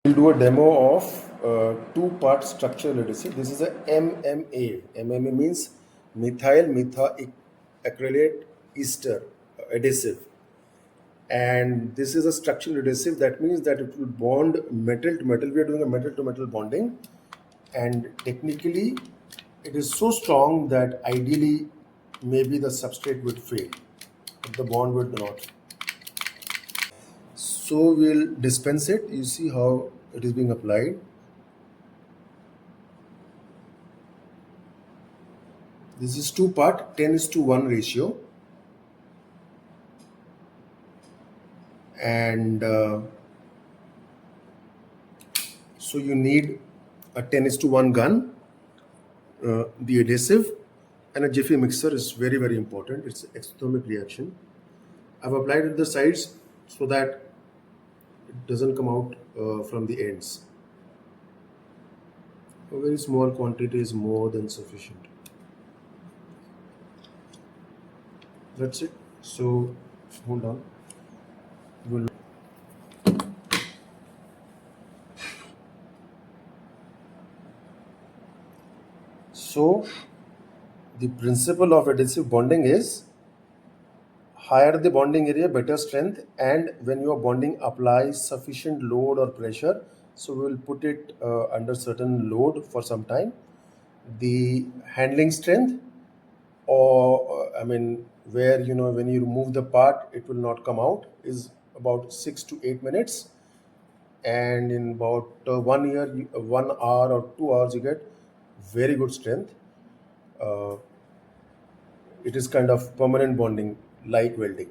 We'll do a demo of two-part structural adhesive. This is a MMA. MMA means methyl methacrylate ester adhesive. And this is a structural adhesive. That means that it will bond metal to metal. We are doing a metal to metal bonding. And technically, it is so strong that ideally maybe the substrate would fail, but the bond would not. So we'll dispense it. You see how it is being applied. This is two-part 10:1 ratio, and so you need a 10:1 gun, the adhesive, and a jiffy mixer is very, very important. It's an exothermic reaction. I've applied at the sides so that it doesn't come out from the ends. A very small quantity is more than sufficient. That's it. So hold on. So the principle of adhesive bonding is higher the bonding area, better strength, and when you are bonding, apply sufficient load or pressure. So we will put it under certain load for some time. The handling strength, or where when you remove the part it will not come out, is about 6 to 8 minutes, and in about 1 hour or 2 hours you get very good strength. It is kind of permanent bonding like welding.